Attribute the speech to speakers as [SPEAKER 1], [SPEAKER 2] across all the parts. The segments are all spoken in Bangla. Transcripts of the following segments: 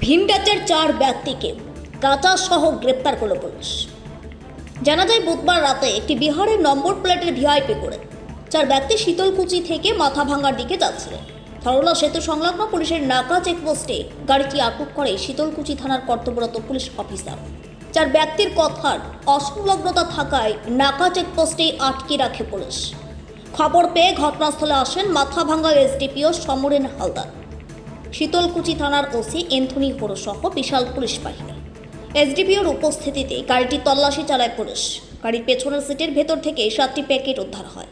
[SPEAKER 1] ভিন রাজ্যের 4 ব্যক্তিকে গাঁজা সহ গ্রেপ্তার করল পুলিশ। জানা যায় বুধবার রাতে একটি বিহারের নম্বর প্লেটের ভিআইপি করে 4 ব্যক্তি শীতলকুচি থেকে মাথাভাঙ্গার দিকে যাচ্ছিলেন। ধরলা সেতু সংলগ্ন পুলিশের নাকা চেকপোস্টে গাড়িটি আটক করে শীতলকুচি থানার কর্তব্যরত পুলিশ অফিসার। 4 ব্যক্তির কথার অসংলগ্নতা থাকায় নাকা চেকপোস্টেই আটকে রাখে পুলিশ। খবর পেয়ে ঘটনাস্থলে আসেন মাথাভাঙ্গা এসডিপিও সমরেন হালদার, শীতলকুচি থানার ওসি এন্থনি হোরো সহ বিশাল পুলিশ বাহিনী। এসডিপিওর উপস্থিতিতে গাড়িটি তল্লাশি চালায় পুলিশ। গাড়ির পেছনের সিটের ভেতর থেকে 7টি প্যাকেট উদ্ধার হয়।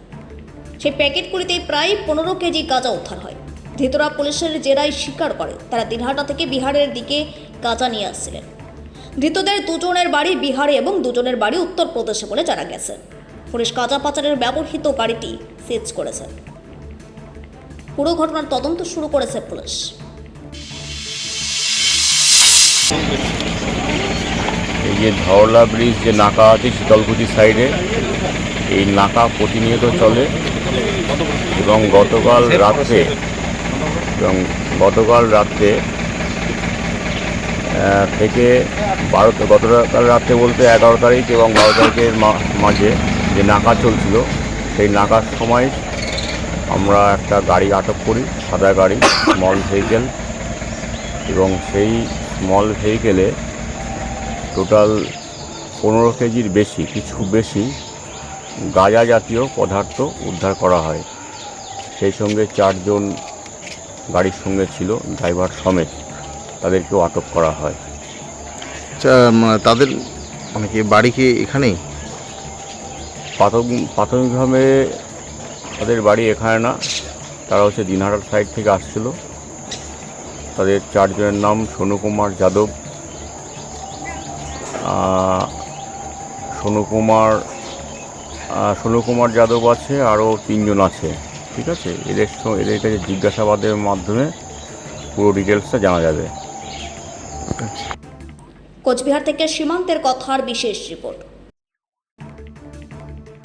[SPEAKER 1] সেই প্যাকেটগুলিতে প্রায় 15 কেজি গাঁজা উদ্ধার হয়। ধৃতরা পুলিশের জেরায় স্বীকার করে তারা দিনহাটা থেকে বিহারের দিকে গাঁজা নিয়ে আসছিলেন। ধৃতদের 2 জনের বাড়ি বিহারে এবং 2 জনের বাড়ি উত্তরপ্রদেশে বলে জানা গেছে। পুলিশ গাঁজা পাচারের ব্যবহৃত গাড়িটি সিজ করেছে। পুরো ঘটনার তদন্ত শুরু করেছে পুলিশ।
[SPEAKER 2] এই যে ধরলা ব্রিজ যে নাকা আছে শীতলকুচি সাইডে, এই নাকা প্রতিনিয়ত চলে এবং গতকাল রাত্রে থেকে গতকাল রাত্রে বলতে 11 তারিখ এবং 12 তারিখের মাঝে যে নাকা চলছিল, সেই নাকার সময় আমরা একটা গাড়ি আটক করি, সাদা গাড়ি, স্মল ভেহিকেল, এবং সেই স্মল ভেহিকেলে টোটাল 15 কেজির কিছু বেশি গাঁজা জাতীয় পদার্থ উদ্ধার করা হয়। সেই সঙ্গে 4 জন গাড়ির সঙ্গে ছিল, ড্রাইভার সমেত, তাদেরকেও আটক করা হয়।
[SPEAKER 3] তাদের মানে কি বাড়ি কি এখানেই?
[SPEAKER 2] প্রাথমিকভাবে তাদের বাড়ি এখানে না, তারা হচ্ছে দিনহাটার সাইড থেকে আসছিল। তাদের 4 জনের নাম সোনু কুমার যাদব, সোনু কুমার যাদব আছে, আরও 3 জন আছে। ঠিক আছে, এদের কাছে জিজ্ঞাসাবাদের মাধ্যমে পুরো ডিটেলসটা জানা যাবে।
[SPEAKER 1] কোচবিহার থেকে সীমান্তের কথার বিশেষ রিপোর্ট।